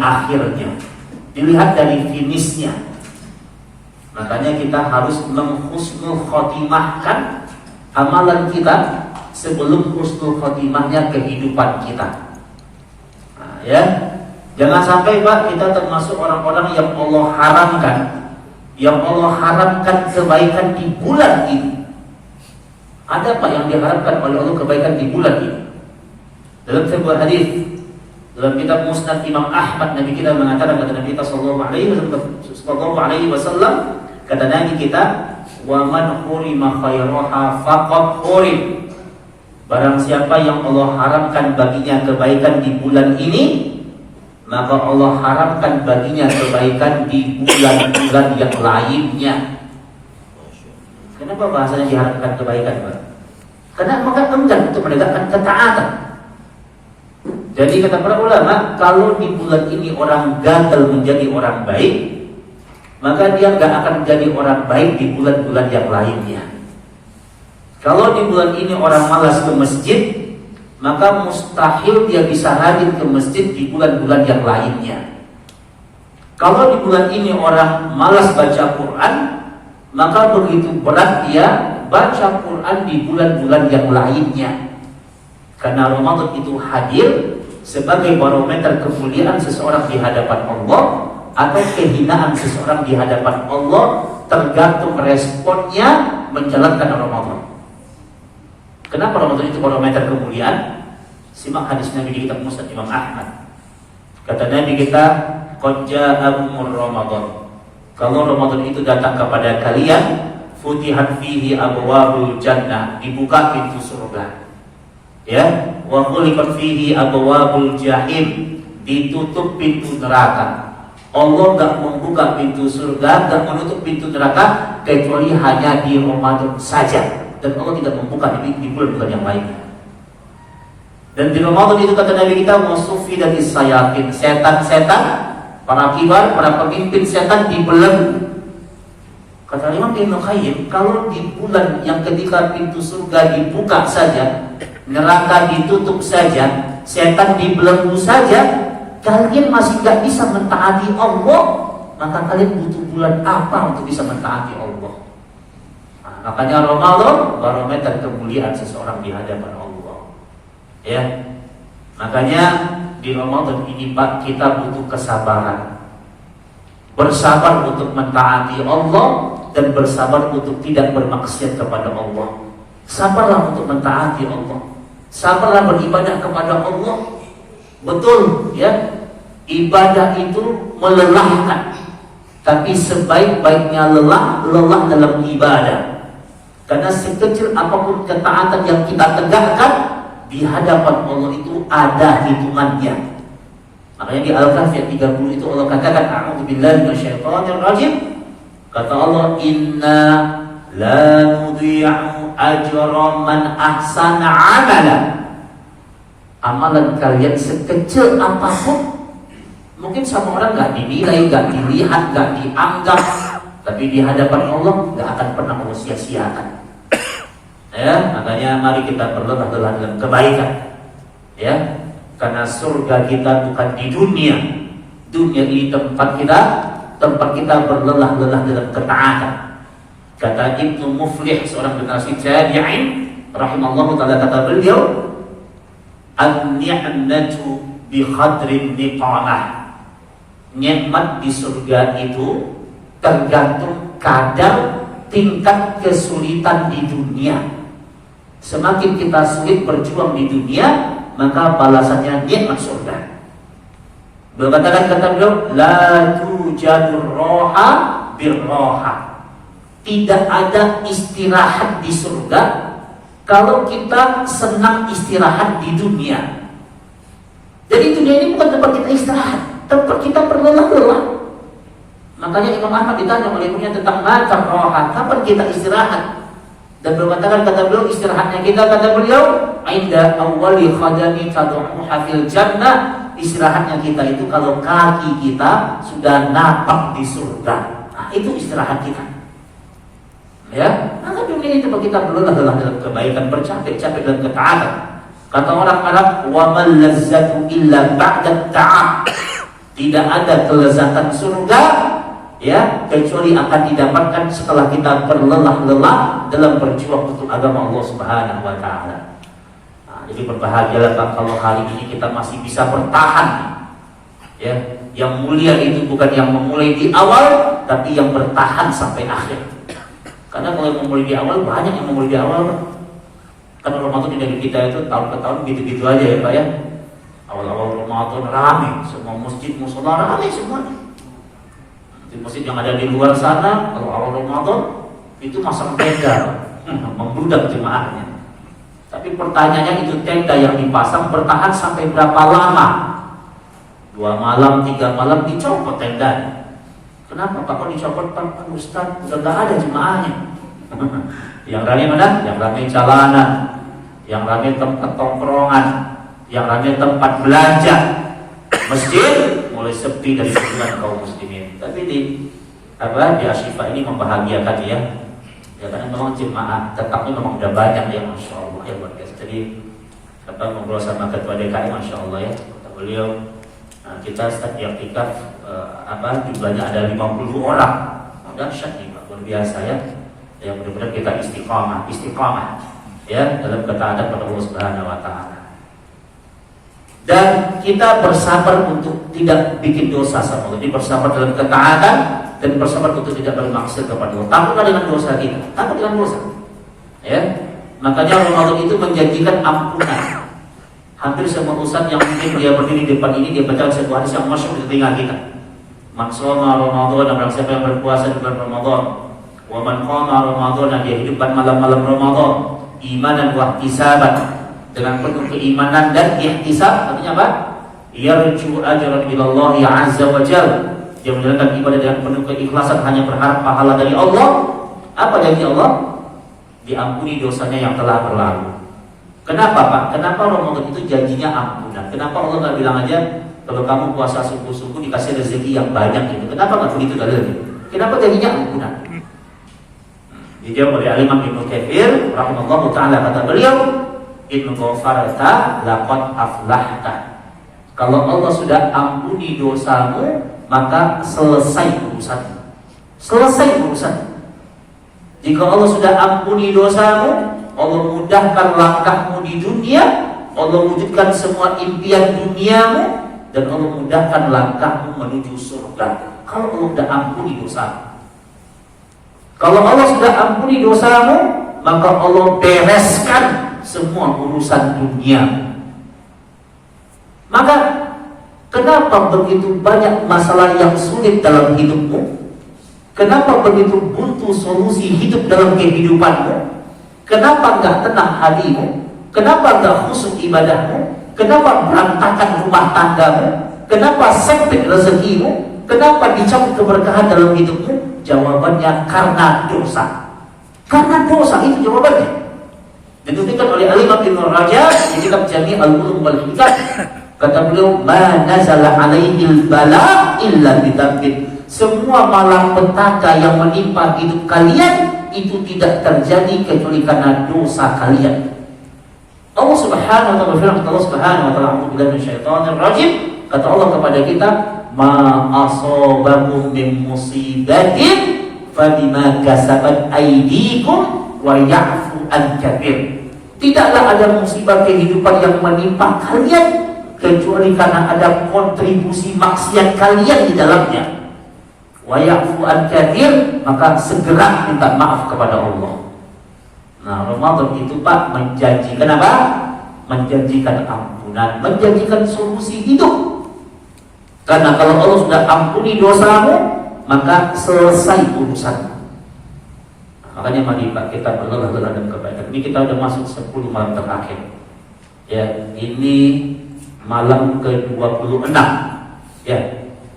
akhirnya, dilihat dari finishnya. Makanya kita harus menghusnul khotimahkan amalan kita sebelum husnul khotimahnya kehidupan kita. Nah, ya, jangan sampai Pak kita termasuk orang-orang yang Allah haramkan kebaikan di bulan ini. Ada Pak yang diharapkan oleh Allah kebaikan di bulan ini. Dalam sebuah hadis dalam kitab Musnad Imam Ahmad, Nabi kita mengatakan, kata Nabi kita sallallahu alaihi wasallam, kata Nabi kita, wa man hurima khairaha faqad hurim. Barang siapa yang Allah haramkan baginya kebaikan di bulan ini, maka Allah haramkan baginya kebaikan di bulan-bulan yang lainnya. Kenapa bahasanya diharamkan kebaikan, Pak? Karena maka enggan untuk menegakkan ketaatan. Jadi kata para ulama, kalau di bulan ini orang gagal menjadi orang baik, maka dia nggak akan jadi orang baik di bulan-bulan yang lainnya. Kalau di bulan ini orang malas ke masjid, maka mustahil dia bisa rajin ke masjid di bulan-bulan yang lainnya. Kalau di bulan ini orang malas baca Quran, maka begitu berat dia baca Quran di bulan-bulan yang lainnya. Karena Ramadan itu hadir sebagai barometer kemuliaan seseorang di hadapan Allah atau kehinaan seseorang di hadapan Allah, tergantung responnya menjalankan Ramadan. Kenapa Ramadan itu barometer kemuliaan? Simak hadis Nabi di kitab Musnad Imam Ahmad. Kata Nabi kita, qad ja'akumur Ramadan. Kalau Ramadan itu datang kepada kalian, futihat fihi abwabul jannah, dibuka pintu surga. Ya, wa ghuliqat fihi abwabul jahim, ditutup pintu neraka. Allah enggak membuka pintu surga, enggak menutup pintu neraka kecuali hanya di Ramadan saja. Dan Allah tidak membuka di bulan-bulan yang lainnya. Dan di Ramadan itu kata Nabi kita, wasufidatis sayatin, setan-setan, para kibar, para pemimpin setan dibelenggu. Kata Imam Ibnu Qayyim, kalau di bulan yang ketika pintu surga dibuka saja, neraka ditutup saja, setan dibelenggu saja, kalian masih gak bisa mentaati Allah, maka kalian butuh bulan apa untuk bisa mentaati Allah? Nah, makanya Ramadan barometer kemuliaan seseorang di hadapan Allah. Ya, makanya di Ramadan ini Pak, kita butuh kesabaran, bersabar untuk mentaati Allah dan bersabar untuk tidak bermaksiat kepada Allah. Sabarlah untuk mentaati Allah, sabarlah beribadah kepada Allah. Betul ya, ibadah itu melelahkan, tapi sebaik-baiknya lelah dalam ibadah. Karena sekecil apapun ketaatan yang kita tegakkan di hadapan Allah itu ada hitungannya. Makanya di Al-Kahfi ayat 30 itu Allah katakan, a'udzubillahi minasyaitonir rajim. Kata Allah, inna la nudhi'u ajra man ahsana 'amala. Amalan kalian sekecil apapun, mungkin sama orang gak dinilai, gak dilihat, gak dianggap, tapi di hadapan Allah gak akan pernah Allah sia-siakan. Ya, makanya mari kita berlelah-lelah dalam kebaikan. Ya, karena surga kita bukan di dunia. Dunia ini tempat kita berlelah-lelah dalam ketaatan. Kata Ibnu Muflih, seorang generasi tabi'in rahimallahu ta'ala, kata beliau, an-ni'matu bi khadrin niqamah. Nikmat di surga itu tergantung kadar tingkat kesulitan di dunia. Semakin kita sulit berjuang di dunia, maka balasannya nikmat surga. Berkatakan kata beliau, la tujadur roha birroha. Tidak ada istirahat di surga kalau kita senang istirahat di dunia. Jadi dunia ini bukan tempat kita istirahat, tempat kita berlelah-lelah. Makanya Imam Ahmad ditanya oleh ibunya tentang mata roha, kapan kita istirahat? Dan berkatakan kata beliau, istirahatnya kita, kata beliau, inda awwali khadami tadu'uha fil jannah. Istirahatnya kita itu kalau kaki kita sudah napak di surga. Nah, itu istirahat kita. Ya, maka dunia ini tempat kita berlelah-lelah dalam kebaikan, bercapek-capek dalam ketaatan. Kata orang Arab, wa mal lazzatu illa ba'da ta'ab. Tidak ada kelezatan surga ya kecuali akan didapatkan setelah kita berlelah-lelah dalam berjuang untuk agama Allah Subhanahu wa taala. Nah, jadi berbahagialah Pak kalau hari ini kita masih bisa bertahan. Ya, yang mulia itu bukan yang memulai di awal, tapi yang bertahan sampai akhir. Karena kalau yang memulai di awal, banyak yang memulai di awal Pak. Kan Ramadan dari kita itu tahun ke tahun gitu-gitu aja ya Pak ya. Awal-awal Ramadan rame, semua masjid musola rame semuanya. Di masjid yang ada di luar sana, kalau awal Ramadan itu masang tenda, membludak jemaahnya. Tapi pertanyaannya itu tenda yang dipasang bertahan sampai berapa lama? 2 malam, 3 malam dicopot tendanya. Kenapa Pak? Kok dicopot Pak? Ustaz, udah gak ada jemaahnya. Yang rame mana? Yang rame jalanan, yang rame tempat tongkrongan, yang rame tempat belanja. Masjid mulai sepi dari sebulan kaum muslimin. Tapi di Asyifa ini membahagiakan ya. Ya karena memang jemaah tetapnya memang udah banyak ya, masya Allah ya buat guys. Jadi ngobrol sama ketua DKI, masya Allah ya. Kata beliau, kita saat i'tikaf jumlahnya ada 50 orang. Dahsyat nih Pak, luar biasa ya. Yang benar-benar kita istiqamah ya dalam ketaatan kepada Allah Subhanahu wa taala. Dan kita bersabar untuk tidak bikin dosa sama Allah. Jadi bersabar dalam ketaatan dan bersabar untuk tidak bermaksiat kepada Allah. Takutlah dengan dosa kita, takut dengan dosa. Ya, makanya Ramadan itu menjanjikan ampunan. Hampir semua ustaz yang mungkin dia berdiri di depan ini dia baca sebuah hadis yang masyhur di telinga kita. Man shoma Ramadan, dan siapa yang berpuasa di bulan Ramadan, wa man qama Ramadan, dia hidupkan malam-malam Ramadan, imanan wa ihtisaban, dengan penuh keimanan dan ihtisab. Artinya apa? Yarju ajran ilallahi azza wa jalla. Dia menjalankan ibadah dengan penuh keikhlasan, hanya berharap pahala dari Allah. Apa janji Allah? Diampuni dosanya yang telah berlalu. Kenapa Pak? Kenapa Ramadan itu janjinya ampunan? Kenapa Allah nggak bilang aja kalau kamu puasa sungguh-sungguh dikasih rezeki yang banyak gitu? Kenapa nggak begitu dalilnya? Kenapa janjinya ampunan? Dijawab oleh Imam Ibnu Katsir rahimahullah taala, kata beliau, in ghafarta laqad aflahta. Kalau Allah sudah ampuni dosamu, maka selesai urusan. Selesai urusan. Jika Allah sudah ampuni dosamu, Allah mudahkan langkahmu di dunia, Allah wujudkan semua impian duniamu, dan Allah mudahkan langkahmu menuju surga. Kalau Allah sudah ampuni dosamu. Kalau Allah sudah ampuni dosamu, maka Allah bereskan semua urusan dunia. Maka kenapa begitu banyak masalah yang sulit dalam hidupmu? Kenapa begitu buntu solusi hidup dalam kehidupanmu? Kenapa enggak tenang hatimu? Kenapa enggak khusyuk ibadahmu? Kenapa berantakan rumah tanggamu? Kenapa sempit rezekimu? Kenapa dicabut keberkahan dalam hidupmu? Jawabannya karena dosa. Karena dosa, itu jawabannya. Ditentukan oleh Al-Imam Ibnu Rajab di kitab Jami' Al-Ulum wal Hikam. Kata beliau, "Ma nazala 'alaihil bala illa bidzambin." Semua malapetaka yang menimpa hidup kalian itu tidak terjadi kecuali karena dosa kalian. Allah Subhanahu wa taala berfirman, Allah Subhanahu wa taala, "A'udzubillahi minasyaitonir rajim." Kata Allah kepada kita, "Ma asabakum min musibatin fabima kasabat aydikum wa ya'fu an katsir." Tidaklah ada musibah kehidupan yang menimpa kalian kecuali karena ada kontribusi maksiat kalian di dalamnya. Wa ya'fu an katsir, maka segera minta maaf kepada Allah. Nah, Ramadan itu Pak menjanjikan apa? Menjanjikan ampunan, menjanjikan solusi hidup. Karena kalau Allah sudah ampuni dosamu, maka selesai urusanmu. Makanya mari Pak kita berlelah-lelah dalam kebaikan. Ini kita udah masuk 10 malam terakhir. Ya, ini malam ke-26. Ya,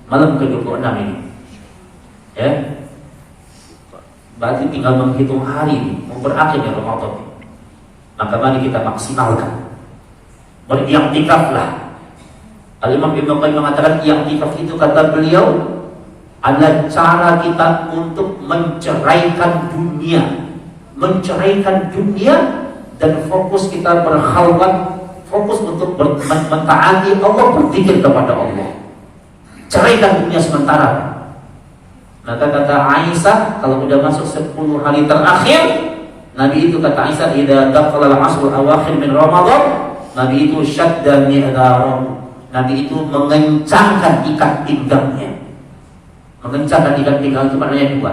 malam ke-26 ini. Ya. Berarti tinggal menghitung hari ini, mau berakhirnya Ramadan. Maka mari kita maksimalkan. Beriktikaflah. Al-Imam Ibnu Qayyim mengatakan i'tikaf itu, kata beliau, adalah cara kita untuk menceraikan dunia. Menceraikan dunia dan fokus kita berkhalwat, fokus untuk mentaati Allah, berzikir kepada Allah. ceraikan dunia sementara. Maka kata Aisyah, kalau sudah masuk 10 hari terakhir, Nabi itu kata Aisyah, idza dakhala al-ashr awakhir min Ramadan, Nabi itu syadda mi'darahu. Nabi itu mengencangkan ikat pinggangnya. Mengencangkan ikat pinggang itu maknanya dua.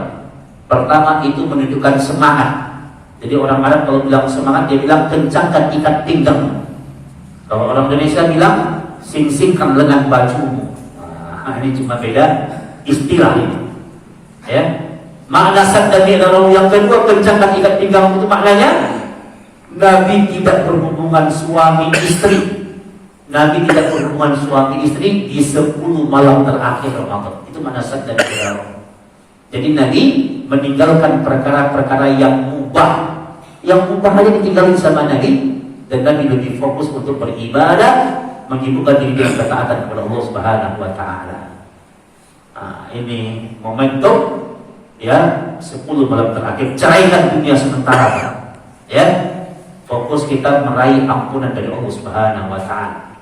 Pertama itu menunjukkan semangat. Jadi orang Arab kalau bilang semangat, dia bilang kencangkan ikat pinggang. Kalau orang Indonesia bilang sing-singkan lengan bajumu. Nah, ini cuma beda istilah ini. Ya, makna sadda mi'darahu yang kedua, kencangkan ikat pinggang itu maknanya Nabi tidak berhubungan suami istri. Nabi tidak berhubungan suami istri di 10 malam terakhir Ramadan. Itu makna sadda mi'darahu. Jadi Nabi meninggalkan perkara-perkara yang mubah. Yang mubah aja ditinggalin sama Nabi, dan Nabi lebih fokus untuk beribadah, menyibukkan diri dengan ketaatan kepada Allah Subhanahu wa taala. Nah, ini momentum ya 10 malam terakhir, ceraikan dunia sementara. Ya. Fokus kita meraih ampunan dari Allah Subhanahu wa taala.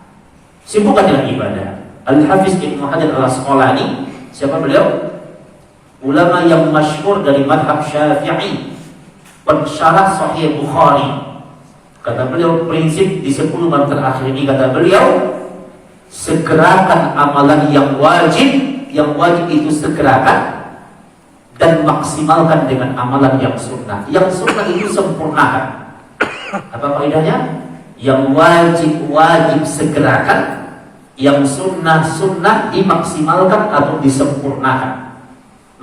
Sibukkan dengan ibadah. Al-Hafiz Ibnu Hajar Al-Asqalani, siapa beliau? Ulama yang masyhur dari madhab Syafi'i, pensyarah Sahih Bukhari. Kata beliau, prinsip di 10 malam terakhir ini, kata beliau, segerakan amalan yang wajib itu segerakan, dan maksimalkan dengan amalan yang sunnah. Yang sunnah itu sempurnakan. Apa faedahnya? Yang wajib segerakan, yang sunnah dimaksimalkan atau disempurnakan.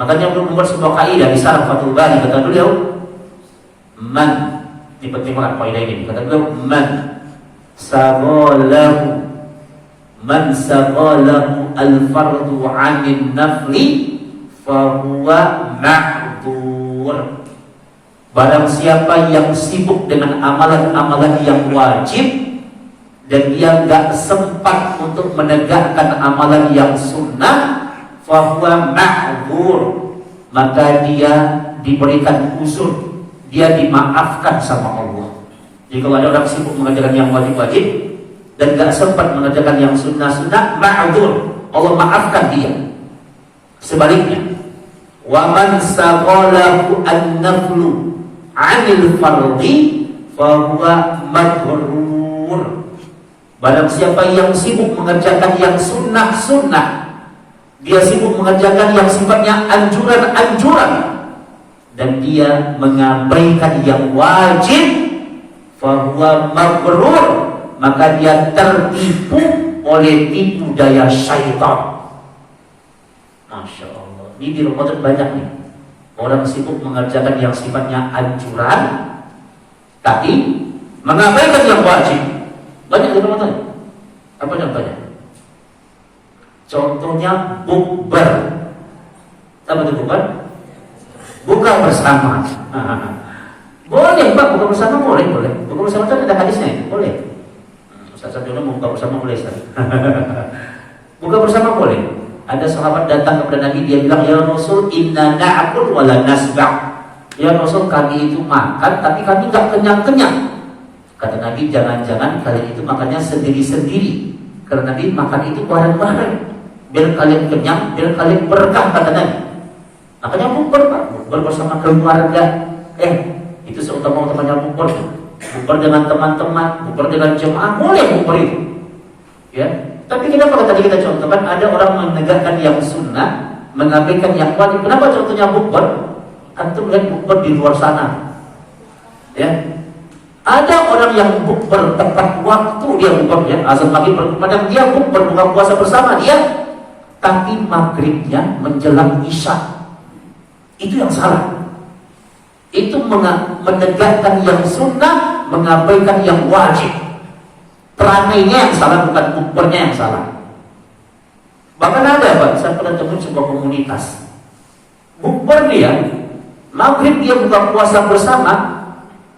Makanya beliau membuat sebuah kaidah di Syarah Fathul Bari, kata beliau, man, ini penting banget kaidah ini, kata beliau, man sagalahu al-fardu 'anil nafli fahuwa ma'dzur. Barang siapa yang sibuk dengan amalan-amalan yang wajib dan dia nggak sempat untuk menegakkan amalan yang sunnah, fahuwa ma'dzur, maka dia diberikan uzur, dia dimaafkan sama Allah. Jadi kalau ada orang sibuk mengerjakan yang wajib-wajib dan nggak sempat mengerjakan yang sunnah-sunnah, ma'dzur, Allah maafkan dia. Sebaliknya, wa man saghalahu an-naflu 'anil fardhi fahuwa maghrur. Barang siapa yang sibuk mengerjakan yang sunnah, dia sibuk mengerjakan yang sifatnya anjuran-anjuran, dan dia mengabaikan yang wajib, fahuwa maghrur, maka dia tertipu oleh tipu daya syaitan. Masya Allah, ini di Ramadan banyak nih orang sibuk mengerjakan yang sifatnya anjuran, tapi mengabaikan yang wajib. Banyak di Ramadan. Apa contohnya? Contohnya bukber. Apa itu bukber? Buka bersama. Boleh Pak, buka bersama boleh. Buka bersama itu ada hadisnya, boleh. Ustaz Sabjono mau buka bersama boleh Ustaz. Buka bersama boleh. Ada sahabat datang kepada Nabi, dia bilang, ya Rasul, inna na'akul wa la nasba'. Ya Rasul, kami itu makan tapi kami gak kenyang-kenyang. Kata Nabi, jangan-jangan kalian itu makannya sendiri-sendiri. Karena Nabi makan itu bareng-bareng, biar kalian kenyang, biar kalian berkah, kata Nabi. Makanya bukber Pak, bukber bersama keluarga. Itu seutama-utamanya bukber. Bukber dengan teman-teman, bukber dengan jemaah, boleh bukber itu. Ya. Tapi kenapa tadi kita contohkan ada orang menegakkan yang sunnah, mengabaikan yang wajib? Kenapa contohnya bukber? Antum lihat bukber di luar sana. Ya. Ada orang yang bukber tepat waktu, dia bukber ya, azan maghrib berkumandang, dia bukber buka puasa bersama dia, tapi maghribnya menjelang isya. Itu yang salah. Itu menegakkan yang sunnah, mengabaikan yang wajib. Peranainya yang salah, bukan bukbernya yang salah. Bahkan ada Pak, saya pernah temui sebuah komunitas bukber dia, maghrib dia buka puasa bersama,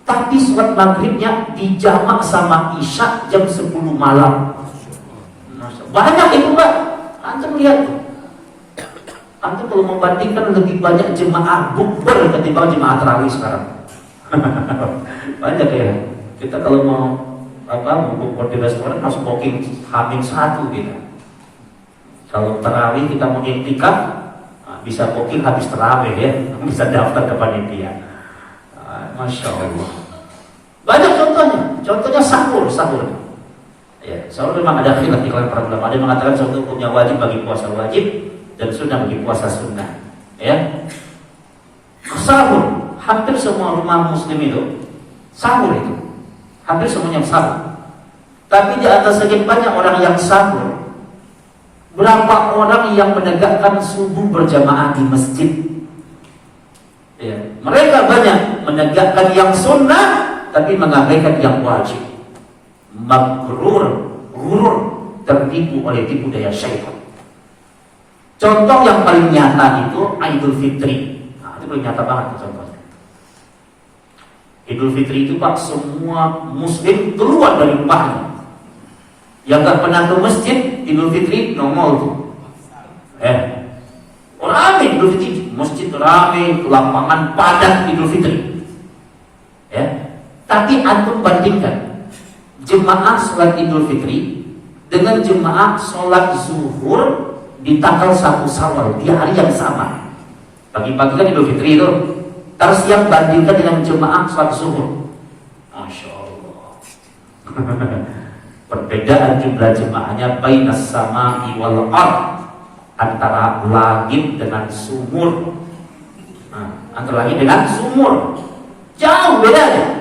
tapi sholat maghribnya dijamak sama isya jam 10 malam. Banyak itu Pak, antum lihat. Antum kalau membandingkan lebih banyak jemaah bukber ketimbang jemaah tarawih sekarang. Banyak ya. Kita kalau mau bukber di restoran harus booking H-1 gitu. Kalau tarawih kita mau iktikaf, bisa booking habis tarawih ya, bisa daftar ke panitia. Masya Allah. Banyak contohnya sahur. Ya, sahur memang ada khilaf di kalangan para ulama. Ada yang mengatakan sahur hukumnya wajib bagi puasa wajib dan sunnah bagi puasa sunnah. Ya, sahur hampir semua rumah muslim itu sahur itu, hampir semuanya sahur. Tapi di atas sekian banyak orang yang sahur, berapa orang yang menegakkan subuh berjamaah di masjid? Ya, mereka banyak menegakkan yang sunnah, tapi mengabaikan yang wajib. Gurur, tertipu oleh tipu daya syaitan. Contoh yang paling nyata itu Idul Fitri. Itu paling nyata banget contohnya. Idul Fitri itu Pak, semua muslim keluar dari rumahnya. Yang gak pernah ke masjid Idul Fitri nongol tuh. Rame Idul Fitri, masjid rame, lapangan padat Idul Fitri. Ya. Tapi antum bandingkan jemaah sholat Idul Fitri dengan jemaah sholat zuhur di tanggal 1 Syawal di hari yang sama. Pagi-pagi kan Idul Fitri itu, terus yang bandingkan dengan jemaah sholat zuhur. Masya Allah. Perbedaan jumlah jemaahnya bainas sama'i wal ardh, antara langit dengan sumur. Antara langit dengan sumur jauh bedanya.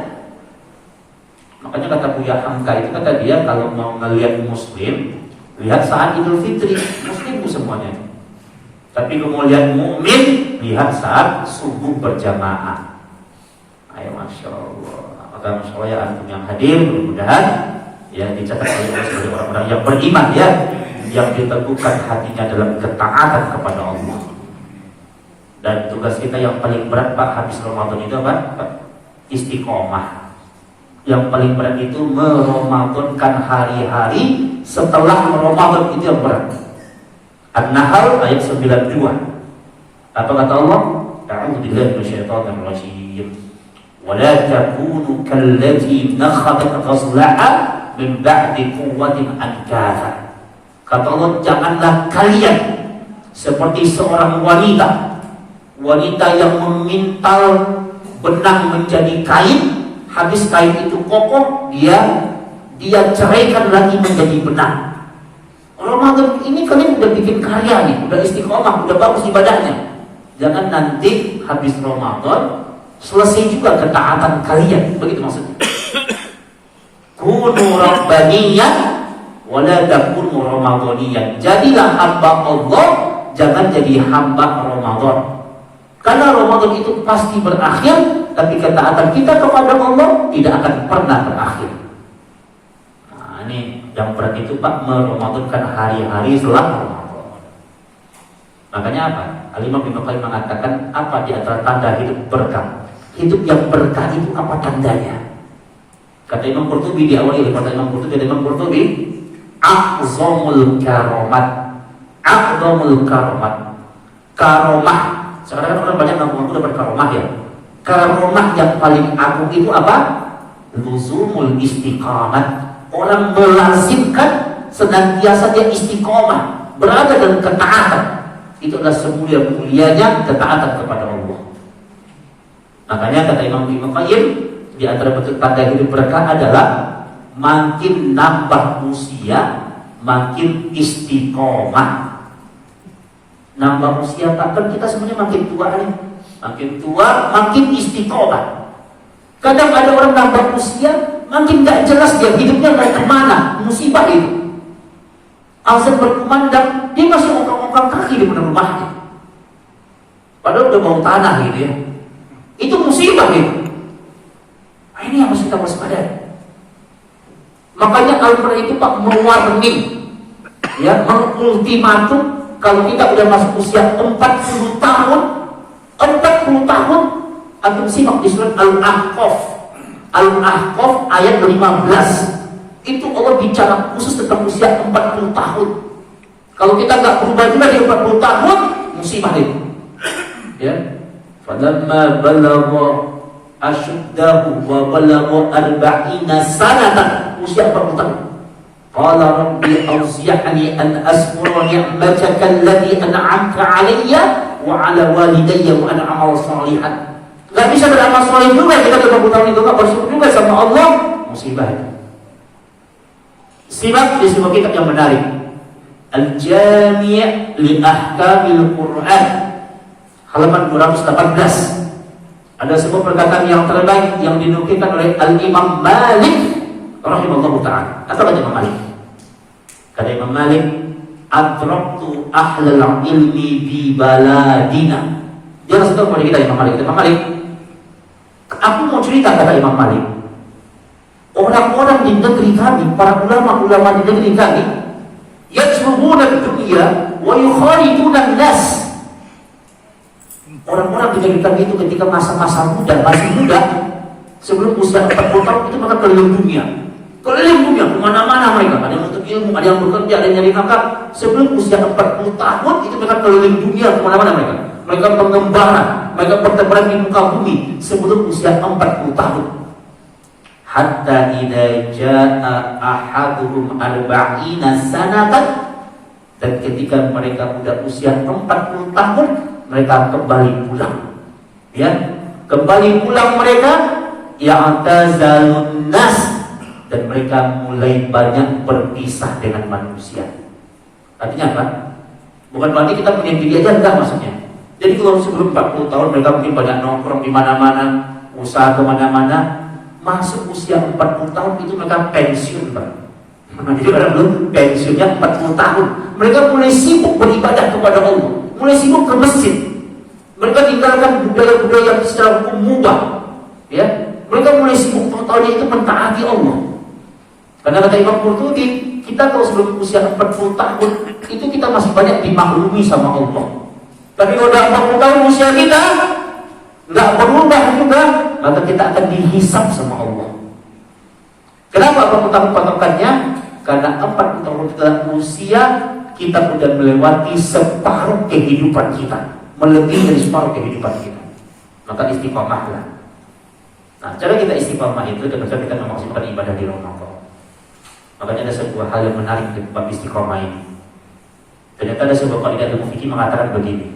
Makanya kata Buya Hamka itu, kata dia kalau mau ngelihat muslim, lihat saat Idul Fitri, muslim itu semuanya. Tapi kalau mau lihat mukmin, lihat saat subuh berjamaah. Ayo, Masya Allah. Maka Masya Allah ya antum yang hadir, mudah-mudahan ya dicatat oleh Allah sebagai orang-orang yang beriman ya, yang diteguhkan hatinya dalam ketaatan kepada Allah. Dan tugas kita yang paling berat Pak habis Ramadan itu apa? Istiqomah. Yang paling berat itu meramadankan hari-hari setelah Ramadan, itu yang berat. An-Nahl ayat 92. Apa kata Allah? A'udzubillahi minasyaitonir rajim. Wa la takunu kallati nakhadat ghazlaha min ba'di quwwatin ankatha. Kata Allah, janganlah kalian seperti seorang wanita yang memintal benang menjadi kain, habis kain itu kokoh, dia ceraikan lagi menjadi benang. Ramadan ini kalian udah bikin karya nih, udah istiqomah, udah bagus ibadahnya. Jangan nanti habis Ramadan selesai juga ketaatan kalian, begitu maksudnya. Kunu rabbaniyan wala takunu ramadhaniyan. Jadilah hamba Allah, jangan jadi hamba Ramadan. Karena Ramadan itu pasti berakhir, tapi ketaatan kita kepada Allah tidak akan pernah berakhir. Nah, ini yang berat itu Pak, meramadankan hari-hari setelah Ramadan. Makanya apa? Al-Imam Ibnu Qayyim mengatakan, apa di antara tanda hidup berkah? Hidup yang berkah itu apa tandanya? Kata Imam Qurtubi, diawali oleh kata Imam Qurtubi, a'zamul karomat. Karomah. Sekarang kan orang banyak ngaku-ngaku dapat karomah ya. Karomah yang paling agung itu apa? Luzumul istiqamat. Orang melazimkan senantiasa dia istiqomah, berada dalam ketaatan. Itu adalah semulia-mulianya ketaatan kepada Allah. Makanya kata Imam Ibnu Qayyim, di antara bentuk tanda hidup berkah adalah makin nambah usia, makin istiqomah. Nambah usia Pak, kan kita semuanya makin tua nih. Makin tua, makin istiqomah. Kadang ada orang nambah usia, makin gak jelas dia hidupnya mau kemana. Musibah itu. Azan berkumandang, dia masih ongkang-ongkang kaki di depan rumahnya. Padahal udah bau tanah gitu ya. Itu musibah itu. Nah, ini yang harus kita waspadai. Makanya Al-Quran itu Pak mewarning, ya, mengultimatum. Kalau kita udah masuk usia 40 tahun, antum simak di surat Al-Ahqaf ayat 15. Itu Allah bicara khusus tentang usia 40 tahun. Kalau kita nggak berubah juga di 40 tahun, musibah itu. Ya, falamma balagha asyuddahu wa balagha arba'ina sanatan, usia 40 tahun. Qala rabbi awzi'ni an ashkura ni'mataka allati an'amta 'alayya wa 'ala walidayya wa an a'mal shalihan. Gak bisa beramal saleh juga kita 20 tahun itu gak bersyukur juga sama Allah, musibah. Simak di sebuah kitab yang menarik, Al-Jami' li Ahkamil Quran, halaman 218. Ada sebuah perkataan yang terbaik yang dinukilkan oleh Al-Imam Malik rahimahullah ta'ala. Apa kata Imam Malik? Kata Imam Malik, adraktu ahlal ilmi bi baladina. Dia kasih tahu kepada kita Imam Malik. Imam Malik, aku mau cerita, kata Imam Malik, orang-orang di negeri kami, para ulama-ulama di negeri kami, yajrubuna dunya wa yukhaliduna nas. Orang-orang di negeri kami itu ketika masa-masa muda, masih muda, sebelum usia 40 tahun itu mereka keliling dunia, kemana-mana mereka. Ada yang untuk ilmu, ada yang bekerja, ada yang nyari nafkah. Sebelum usia 40 tahun itu mereka keliling dunia, kemana-mana mereka. Mereka pengembara, mereka bertebaran di muka bumi sebelum usia 40 tahun. Hatta idza jaa ahaduhum arba'ina sanatan, dan ketika mereka sudah usia 40 tahun, mereka kembali pulang. Ya, kembali pulang mereka, ya'tazalun nas, dan mereka mulai banyak berpisah dengan manusia. Artinya apa? Bukan berarti kita punya diri aja, enggak maksudnya. Jadi kalau sebelum 40 tahun mereka mungkin banyak nongkrong di mana-mana, usaha kemana-mana. Masuk usia 40 tahun itu mereka pensiun, Pak. Jadi orang belum pensiunnya 40 tahun, mereka mulai sibuk beribadah kepada Allah, mulai sibuk ke masjid. Mereka tinggalkan budaya-budaya yang secara hukum mubah. Ya, mereka mulai sibuk totalnya itu mentaati Allah. Karena kata Imam Qurtubi, kita kalau sebelum usia 40 tahun itu kita masih banyak dimaklumi sama Allah. Tapi kalau udah 40 tahun usia kita nggak berubah juga, maka kita akan dihisab sama Allah. Kenapa 40 tahun patokannya? Karena 40 tahun dalam usia kita sudah melewati separuh kehidupan kita, melebihi dari separuh kehidupan kita. Maka istiqomahlah. Nah, cara kita istiqomah itu dengan cara kita memaksimalkan ibadah di Ramadan. Makanya ada sebuah hal yang menarik di bab istiqomah ini. Ternyata ada sebuah kaidah ilmu fikih mengatakan begini.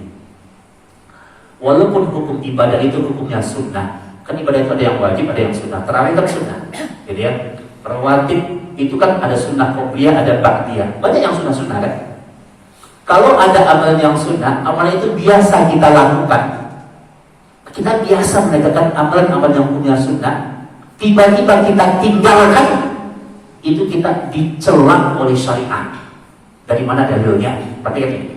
Walaupun hukum ibadah itu hukumnya sunnah, kan ibadah itu ada yang wajib, ada yang sunnah. Tarawih kan sunnah, jadi ya. Rawatib itu kan ada sunnah qobliyah, ada ba'diyah. Banyak yang sunnah-sunnah kan. Kalau ada amalan yang sunnah, amalan itu biasa kita lakukan. Kita biasa menegakkan amalan-amalan yang punya sunnah. Tiba-tiba kita tinggalkan, itu kita dicela oleh syariat. Dari mana dalilnya? Perhatikan ini.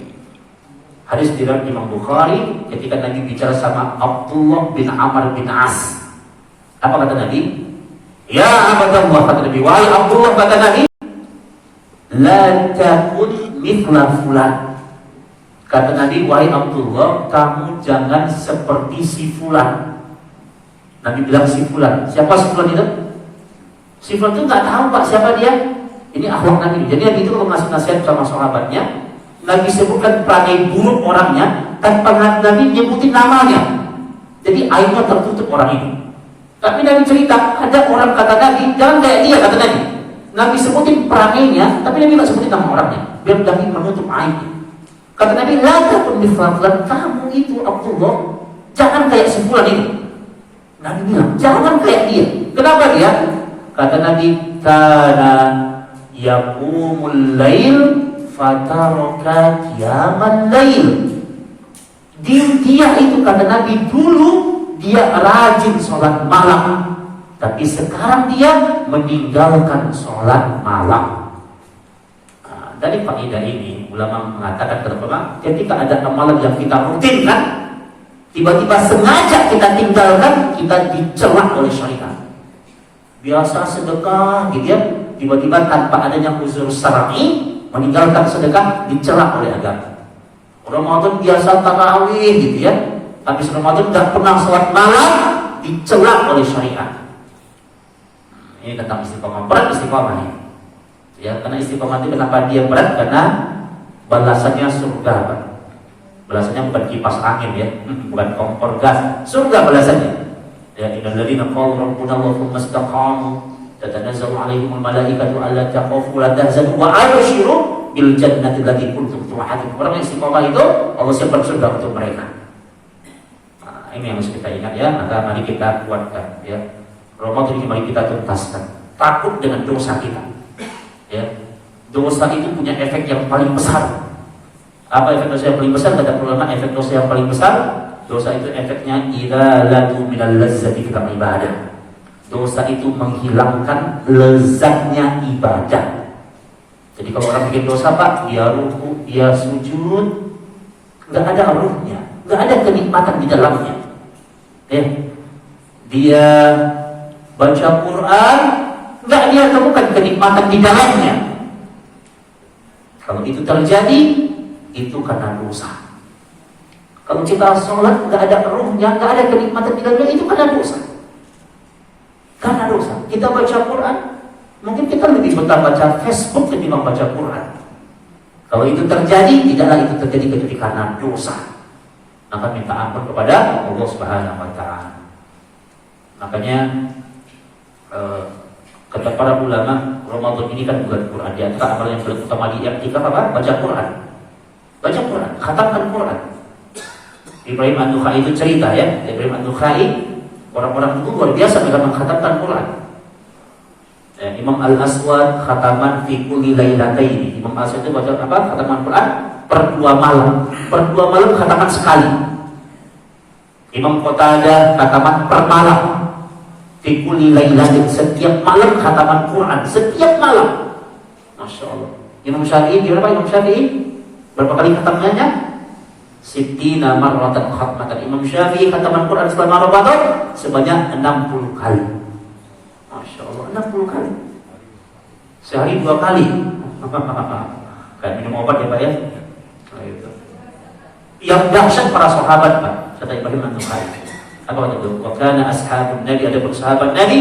Hadis diriwayatkan Imam Bukhari ketika Nabi bicara sama Abdullah bin Amr bin As. Apa kata Nabi? Ya Abdullah, kata Nabi, wahai Abdullah, kata Nabi, la takun mithla fulan. Kata Nabi, wahai Abdullah, kamu jangan seperti si fulan. Nabi bilang si fulan. Siapa si fulan itu? Si fulan itu nggak tahu Pak siapa dia. Ini akhlak Nabi. Jadi Nabi itu kalau ngasih nasihat sama sahabatnya, Nabi sebutkan perangai buruk orangnya tanpa Nabi nyebutin namanya. Jadi aibnya tertutup orang ini. Tapi Nabi cerita, ada orang kata Nabi, jangan kayak dia, kata Nabi. Nabi sebutin perangainya, tapi Nabi nggak sebutin nama orangnya, biar Nabi menutup aibnya. Kata Nabi, la takun mithla fulan, kamu itu Abdullah, jangan kayak si fulan itu. Nabi bilang, jangan kayak dia. Kenapa dia? Kata Nabi, kana yaqumul lail fataraka qiyamal lail. Dia itu, kata Nabi, dulu dia rajin sholat malam, tapi sekarang dia meninggalkan sholat malam. Nah, dari faedah ini ulama mengatakan terutama ketika ada amalan yang kita rutinkan, tiba-tiba sengaja kita tinggalkan, kita dicela oleh syariat. Biasa sedekah gitu ya, tiba-tiba tanpa adanya uzur syar'i meninggalkan sedekah, dicela oleh agama. Ramadan biasa tarawih gitu ya, habis Ramadan tidak pernah sholat malam, dicela oleh syariat. Ini tentang istiqomah. Berat istiqomah ini. Ya, karena istiqomah itu kenapa dia berat? Karena balasannya surga, Pak. Balasannya bukan kipas angin ya, bukan kompor gas. Surga balasannya. Ya, innal ladzina qalu rabbuna Allahu tsumma istaqamu tatanazzalu 'alaihimul malaikatu alla takhafu wa la tahzanu wa abshiru bil jannati allati kuntum tu'adun. Orang yang istiqomah itu Allah siapkan surga untuk mereka. Nah, ini yang harus kita ingat ya. Maka mari kita kuatkan ya. Ramadan ini mari kita tuntaskan. Takut dengan dosa kita. Ya. Dosa itu punya efek yang paling besar. Apa efek dosa yang paling besar? Kata ulama, efek dosa yang paling besar, dosa itu efeknya idalatu minal lazzati fil ibadah. Dosa itu menghilangkan lezatnya ibadah. Jadi kalau orang bikin dosa, Pak, dia ruku, dia sujud, nggak ada ruhnya, nggak ada kenikmatan di dalamnya. Ya. Dia baca Quran, nggak dia temukan kenikmatan di dalamnya. Kalau itu terjadi, itu karena dosa. Kalau kita sholat nggak ada ruhnya, nggak ada kenikmatan di dalamnya, itu karena dosa. Karena dosa. Kita baca Quran, mungkin kita lebih betah baca Facebook ketimbang baca Quran. Kalau itu terjadi, tidaklah itu terjadi kecuali karena dosa. Maka minta ampun kepada Allah Subhanahu Wa Taala. Makanya kata para ulama, Ramadan ini kan bulan Quran. Di antara amalan yang paling utama di i'tikaf apa? Baca Quran. Baca Quran, khatamkan Quran. Ibrahim An-Nukhai itu cerita ya, Ibrahim An-Nukhai orang-orang itu luar biasa mereka mengkhatamkan Quran. Ya, Imam Al-Aswad khataman fi kulli lailataini. Imam Al-Aswad itu baca apa? Khataman Quran per 2 malam. Per 2 malam khataman sekali. Imam Qatadah khataman per malam. Fi kulli lailatin, setiap malam khataman Quran, setiap malam. Masya Allah. Imam Syafi'i berapa? Imam Syafi'i berapa kali khatamnya? Sittina marratan khatmatan. Imam Syafi'i khataman Quran selama Ramadan sebanyak 60 kali. Masya Allah, 60 kali. Sehari 2 kali. Kayak minum obat ya Pak ya. Nah, itu. Yang dahsyat para sahabat Pak, kata Ibrahim An-Nukhai. Apa kata itu? Wa kana ashabun Nabi, ada sahabat Nabi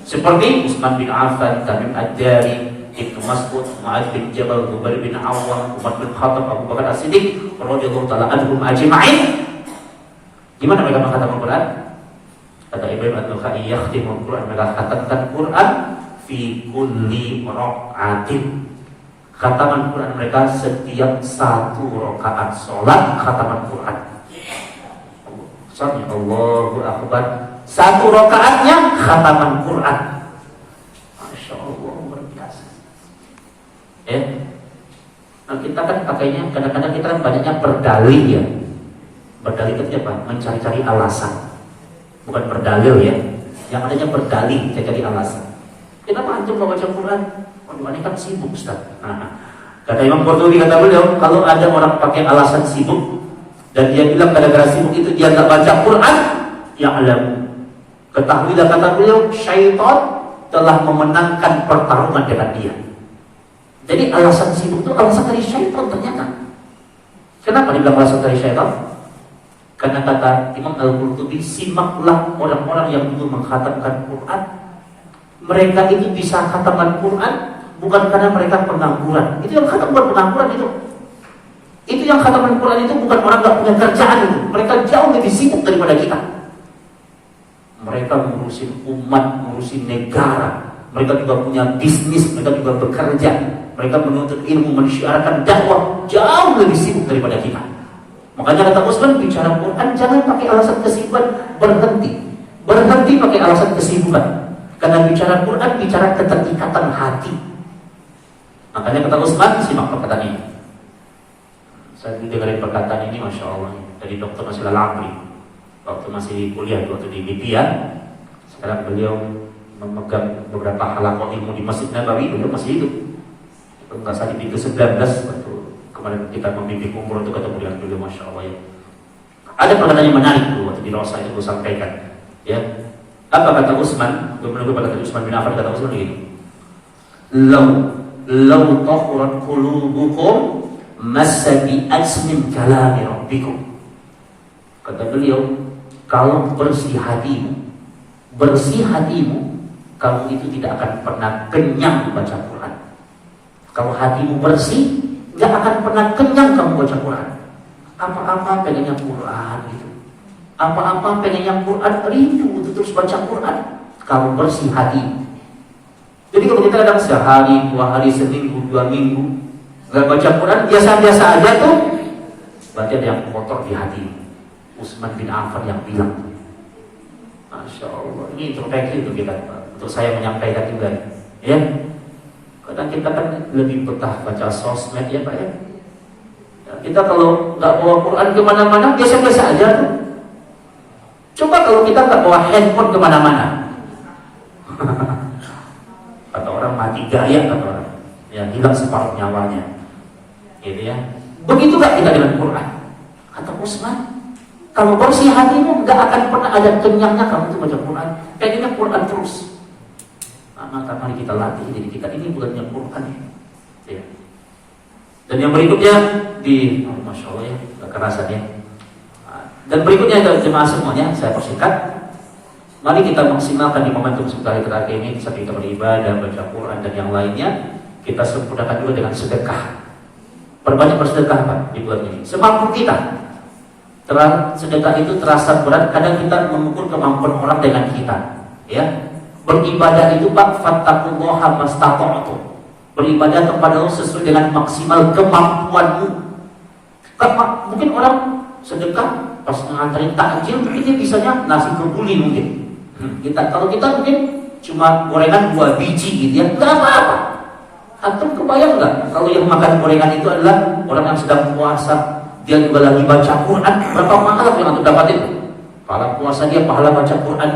seperti Utsman bin Affan, Tamim Ad-Dari, Ibnu Mas'ud, Mu'adz bin Jabal, Zubair bin Awwam, Umar bin Khattab, Abu Bakar As-Siddiq radhiyallahu ta'ala anhum ajma'in. Gimana mereka mengkhatamkan Quran? Kata Ibrahim An-Nukhai, yakhtimul Quran, mereka khatamkan Quran fi kulli raq'atin. Khataman Quran mereka setiap 1 rakaat salat khataman Quran. Allahu Akbar. 1 rakaatnya khataman Quran. Masya Allah, luar biasa. Ya. Nah kita kan pakainya, kadang-kadang kita kan banyaknya berdalil ya. Berdalil itu apa? Mencari-cari alasan. Bukan berdalil ya. Yang adanya berdalil, cari alasan. Kenapa antum mau baca Quran? Waduh, ini kan sibuk Ustaz. Nah, kata Imam Qurtubi, kata beliau, kalau ada orang pakai alasan sibuk dan dia bilang gara-gara sibuk itu dia nggak baca Quran, ya alam, ketahuilah kata beliau, syaitan telah memenangkan pertarungan dengan dia. Jadi alasan sibuk itu alasan dari syaitan ternyata. Kenapa dibilang alasan dari syaitan? Karena kata Imam Al-Qurtubi, simaklah orang-orang yang dulu mengkhatamkan Quran. Mereka itu bisa khatamkan Quran bukan karena mereka pengangguran. Itu yang khatam bukan pengangguran itu. Itu yang khatamkan Quran itu bukan orang gak punya kerjaan itu. Mereka jauh lebih sibuk daripada kita. Mereka ngurusin umat, ngurusin negara. Mereka juga punya bisnis, mereka juga bekerja. Mereka menuntut ilmu, mensyiarkan dakwah, jauh lebih sibuk daripada kita. Makanya kata Utsman, bicara Quran jangan pakai alasan kesibukan, berhenti. Berhenti pakai alasan kesibukan. Karena bicara Quran, bicara keterikatan hati. Makanya kata Utsman, simak perkataan ini. Saya dengerin perkataan ini, Masya Allah, dari Dr. Masih Al-Amri. Waktu masih kuliah, waktu di Libya. Sekarang beliau memegang beberapa halaqah ilmu di Masjid Nabawi, beliau masih hidup. Itu nggak salah di pintu 19, waktu kemarin kita membimbing umroh itu ketemu dengan beliau, Masya Allah ya. Ada perkataan yang menarik dulu, waktu di Rosa itu saya sampaikan. Ya. Apa kata Utsman? Menunggu pada kata Utsman bin Affan, kata Utsman begini. Lau tahurat qulubukum masabi asmin kalami rabbikum. Kata beliau, kalau bersih hatimu, kamu itu tidak akan pernah kenyang membaca Quran. Kalau hatimu bersih, tidak akan pernah kenyang kamu baca Quran. Apa-apa pengennya Quran gitu. Apa-apa pengennya Quran, rindu untuk terus baca Quran. Kalau bersih hati. Jadi kalau kita kadang sehari, 2 hari, seminggu, 2 minggu nggak baca Quran, biasa-biasa aja tuh, berarti ada yang kotor di hati. Utsman bin Affan yang bilang, Masya Allah, ini introspeksi untuk kita, untuk saya menyampaikan juga, ya. Kadang kita kan lebih betah baca sosmed, ya Pak ya. Kita kalau nggak bawa Quran kemana-mana, biasa-biasa aja tuh. Coba kalau kita nggak bawa handphone kemana-mana, kata orang mati gaya, kata orang, ya hilang separuh nyawanya, gitu ya. Begitu gak kita dengan Quran? Kata Utsman, kalau bersih hatimu nggak akan pernah ada kenyangnya kamu tuh baca Quran. Kayaknya Quran terus. Maka mari kita latih diri kita, ini bulannya Quran ya. Dan yang berikutnya Masya Allah ya, gak kerasan ya. Dan berikutnya jemaah semuanya, saya persingkat. Mari kita maksimalkan di momentum sebentar terakhir ini, saat kita beribadah, baca Quran dan yang lainnya, kita sempurnakan juga dengan sedekah. Perbanyak bersedekah Pak di bulan ini, semampu kita. Sedekah itu terasa berat, kadang kita mengukur kemampuan orang dengan kita, ya. Beribadah itu Pak, fattaqullaha mastata'tum. Beribadah kepada Allah sesuai dengan maksimal kemampuanmu. Mungkin orang sedekah pas nganterin takjil, mungkin dia bisanya nasi kebuli mungkin. Kalau kita mungkin cuma gorengan 2 biji gitu ya, nggak apa-apa. Antum kebayang nggak kalau yang makan gorengan itu adalah orang yang sedang puasa, dia juga lagi baca Quran, berapa pahala yang antum dapatin? Pahala puasa dia, pahala baca Quran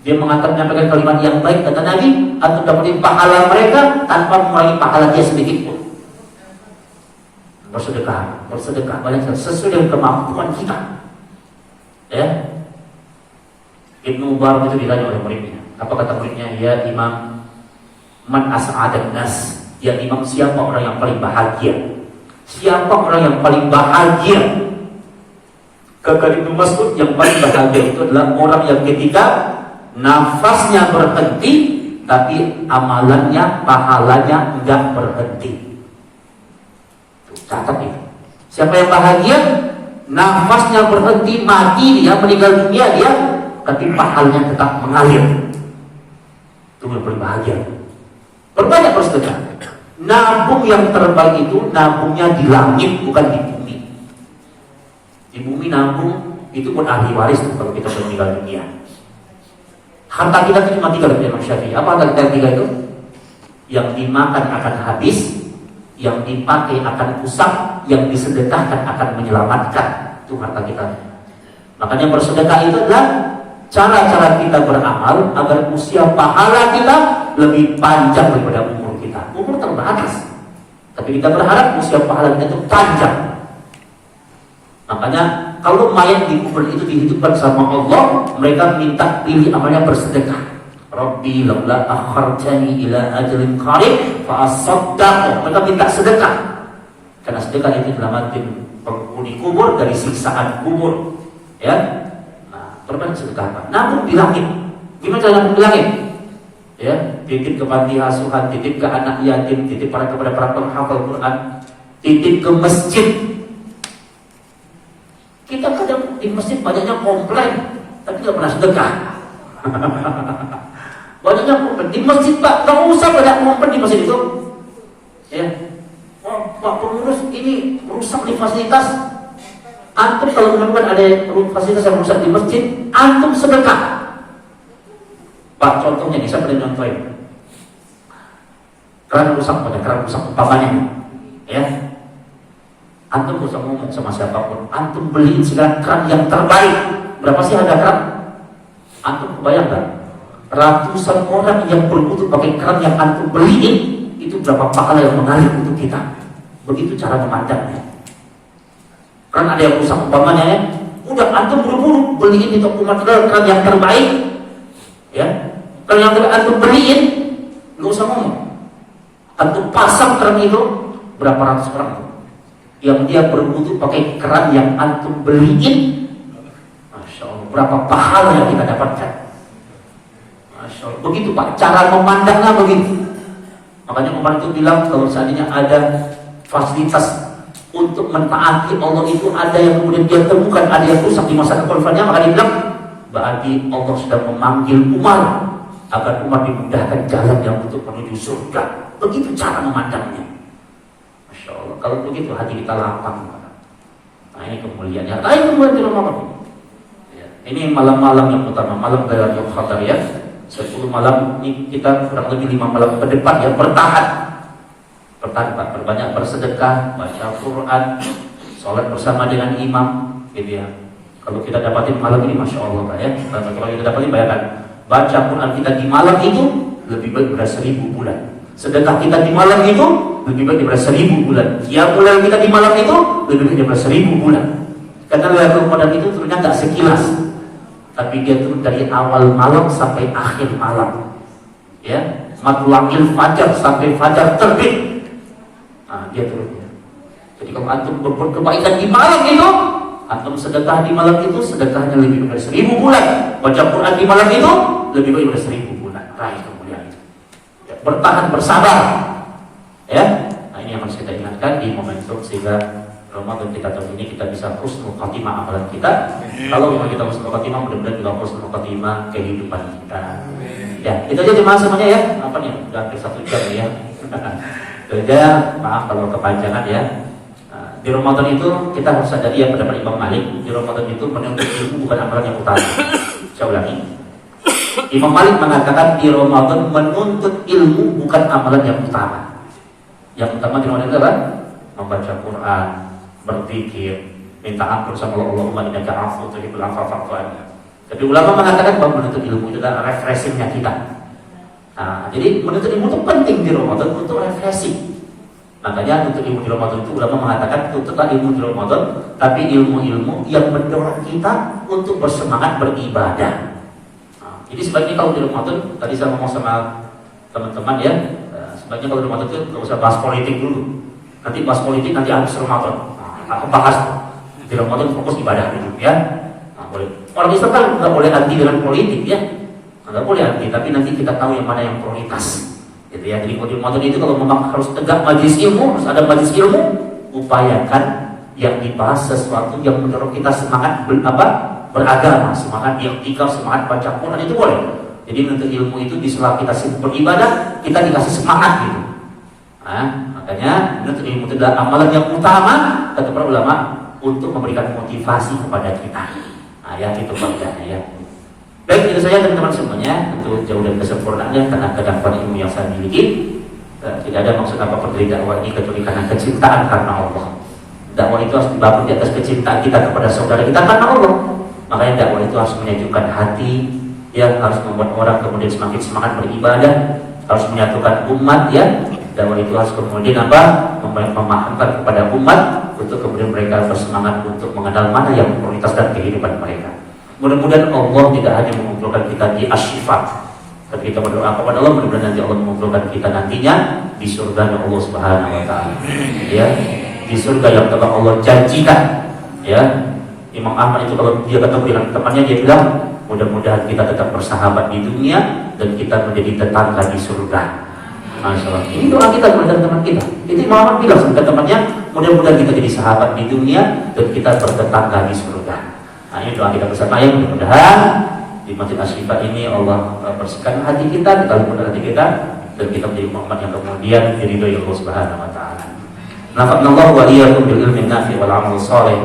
dia menyampaikan kalimat yang baik, kata Nabi, antum dapatin pahala mereka tanpa mengurangi pahala dia sedikit pun. Bersedekah banyak sesuai dengan kemampuan kita. Ya. Ibnu Mubarak itu ditanya oleh muridnya. Apa kata muridnya? Ya Imam, man as'adan nas. Ya Imam, siapa orang yang paling bahagia? Siapa orang yang paling bahagia? Kata Ibnu Mas'ud, yang paling bahagia itu adalah orang yang ketika nafasnya berhenti, tapi amalannya, pahalanya enggak berhenti. Catat itu. Siapa yang bahagia? Nafasnya berhenti, mati dia, meninggal dunia dia, tapi pahalanya tetap mengalir. Itu yang paling bahagia. Berbanyak bersedekah. Nabung yang terbaik itu nabungnya di langit, bukan di bumi. Di bumi nabung itu pun ahli waris tuh, kalau kita sudah meninggal dunia. Harta kita itu cuma 3 dari Imam Syafi'i. Apa harta kita 3 itu? Yang dimakan akan habis, yang dipakai akan rusak, yang disedekahkan akan menyelamatkan. Itu harta kita. Makanya bersedekah itu adalah cara-cara kita beramal agar usia pahala kita lebih panjang daripada umur kita. Umur terbatas, tapi kita berharap usia pahala kita itu panjang. Makanya kalau mayat dikubur itu dihidupkan sama Allah, mereka minta pilih amalnya bersedekah. Rabbi laula akhartani ila ajalin qarib fa asaddaq. Mereka minta sedekah. Karena sedekah itu menyelamatkan penghuni kubur dari siksaan kubur. Ya. Nah, perbanyak sedekah. Nabung di langit. Gimana cara nabung di langit? Ya, titip ke panti asuhan, titip ke anak yatim, titip kepada para penghafal Quran, titip ke masjid. Kita kadang di masjid banyaknya komplain, tapi tidak pernah sedekah. Banyaknya komplain di masjid Pak, nggak usah banyak komplain di masjid itu. Ya, Pak pengurus ini rusak di fasilitas. Antum kalau menemukan ada fasilitas yang rusak di masjid, antum sedekah. Pak, contohnya nih, saya pernah contohin. Keran rusak, umpamanya, ya. Antum bisa ngomong sama siapapun, antum beliin segala keran yang terbaik. Berapa sih harga keran? Antum kebayang kan? Ratusan orang yang berbutuh pakai keran yang antum beliin, itu berapa pahala yang mengalir untuk kita. Begitu cara memandangnya. Keran ada yang rusak umpamanya, ya. Udah antum buru-buru beliin di toko material keran yang terbaik, ya. Keran yang terbaik antum beliin, nggak usah ngomong. Antum pasang keran itu berapa ratus orang yang dia berbutuh pakai keran yang antum beliin. Masya Allah, berapa pahala yang kita dapatkan. Masya Allah, begitu Pak, cara memandangnya begitu. Makanya kemarin itu bilang, kalau seandainya ada fasilitas untuk mentaati Allah itu ada yang kemudian dia temukan ada yang rusak di masa kekhalifahannya, maka dia bilang berarti Allah sudah memanggil Umar agar umat dimudahkan jalan yang untuk menuju surga. Begitu cara memandangnya. Masya Allah, kalau begitu hati kita lapang. Nah ini kemuliaannya. Nah ini kemuliaan di Ramadan. Ya, ini malam-malam yang utama, malam Lailatul Qadar ya. 10 malam ini kita kurang lebih 5 malam ke depan ya, bertahan Pak, berbanyak bersedekah, baca Quran, sholat bersama dengan imam, gitu ya. Kalau kita dapatin malam ini, masya Allah Pak ya. Kalau kita dapatin, bayangkan, baca Quran kita di malam itu lebih baik daripada 1000 bulan. Sedekah kita di malam itu lebih baik daripada 1000 bulan. Qiyamul kita di malam itu lebih baik daripada 1000 bulan. Karena Lailatul Qadar itu turunnya nggak sekilas, tapi dia turun dari awal malam sampai akhir malam. Ya, matla'il fajar sampai fajar terbit. Nah, dia turunnya. Jadi kalau antum berbuat kebaikan di malam itu, antum sedekah di malam itu, sedekahnya lebih dari 1000 bulan. Baca Quran di malam itu lebih baik dari 1000 bulan. Raih kemuliaan itu. Ya, bertahan, bersabar. Ya, nah ini yang harus kita ingatkan di momentum sehingga Ramadan kita tahun ini kita bisa husnul khatimah amalan kita. Kalau memang kita husnul khatimah, mudah-mudahan juga husnul khatimah kehidupan kita. Ya, itu aja jemaah semuanya ya. Apa nih? Udah hampir 1 jam ya. Jadi maaf kalau kepanjangan ya. Di Ramadan itu kita harus sadari yang pendapat Imam Malik. Di Ramadan itu menuntut ilmu bukan amalan yang utama. Saya ulangi. Imam Malik mengatakan di Ramadan menuntut ilmu bukan amalan yang utama. Yang utama di Ramadan itu apa? Membaca Quran, berzikir, minta ampun sama Allah, Allahumma innaka afuwwun tuhibbul afwa fa'fu anni. Tapi ulama mengatakan bahwa menuntut ilmu itu adalah refreshingnya kita. Nah, jadi menuntut ilmu itu penting di Ramadan untuk refreshing. Makanya untuk ilmu di Ramadan itu ulama mengatakan tuntutlah ilmu di Ramadan, tapi ilmu-ilmu yang mendorong kita untuk bersemangat beribadah. Nah, jadi sebaiknya kalau di Ramadan, tadi saya ngomong sama teman-teman ya, sebaiknya kalau di Ramadan itu nggak usah bahas politik dulu. Nanti bahas politik nanti habis Ramadan. Nah, aku bahas di Ramadan fokus ibadah dulu ya. Nah, boleh. Orang Islam kan nggak boleh anti dengan politik ya. Nggak boleh anti, tapi nanti kita tahu yang mana yang prioritas. Gitu ya. Jadi di Ramadan itu kalau memang harus tegak majelis ilmu, harus ada majelis ilmu, upayakan yang dibahas sesuatu yang mendorong kita semangat beragama, semangat i'tikaf, semangat baca Quran itu boleh. Jadi menuntut ilmu itu di sela kita sibuk beribadah, kita dikasih semangat gitu. Nah, makanya menuntut ilmu itu adalah amalan yang utama kata para ulama untuk memberikan motivasi kepada kita. Nah, ya itu faedahnya ya. Baik, itu saja teman-teman semuanya. Untuk jauh dari kesempurnaannya karena kedapatan ilmu yang saya miliki. Tidak ada maksud apapun dari dakwah ini kecuali karena kecintaan karena Allah. Dakwah itu harus dibangun di atas kecintaan kita kepada saudara kita karena Allah. Makanya dakwah itu harus menyejukkan hati, ya, harus membuat orang kemudian semakin semangat beribadah, harus menyatukan umat ya. Dakwah itu harus kemudian memahamkan kepada umat untuk kemudian mereka bersemangat untuk mengenal mana yang prioritas dan kehidupan mereka. Mudah-mudahan Allah tidak hanya mengumpulkan kita di asyifat, tapi kita berdoa kepada Allah mudah-mudahan nanti Allah mengumpulkan kita nantinya di surga Allah Subhanahu wa taala. Ya, di surga yang telah Allah janjikan. Ya. Imam Ahmad itu kalau dia ketemu dengan temannya dia bilang, mudah-mudahan kita tetap bersahabat di dunia dan kita menjadi tetangga di surga. Masya Allah. Ini doa kita kepada teman kita. Itu Imam Ahmad bilang sama temannya, mudah-mudahan kita jadi sahabat di dunia dan kita bertetangga di surga. Nah, ini doa kita bersama ya, mudah-mudahan di Masjid Asy-Syifa ini Allah bersihkan hati kita lembutkan hati kita, dan kita menjadi umat yang kemudian diridhoi Allah Subhanahu wa taala. Nafa'anallahu wa iyyakum bil ilmi nafi' wal 'amal shalih.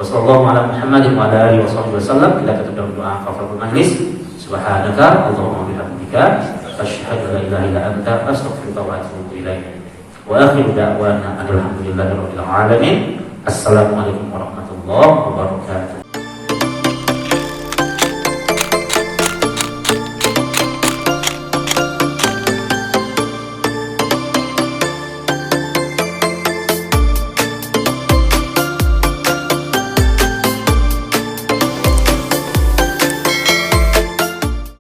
Wassallallahu ala Muhammadin wa ala alihi wasallam. Kita tutup dengan doa kafaratul majlis. Subhanaka Allahumma bihamdika asyhadu an la ilaha illa anta astaghfiruka wa atubu ilaik. Wa akhiru da'wana alhamdulillahi rabbil alamin. Assalamualaikum warahmatullahi wabarakatuh.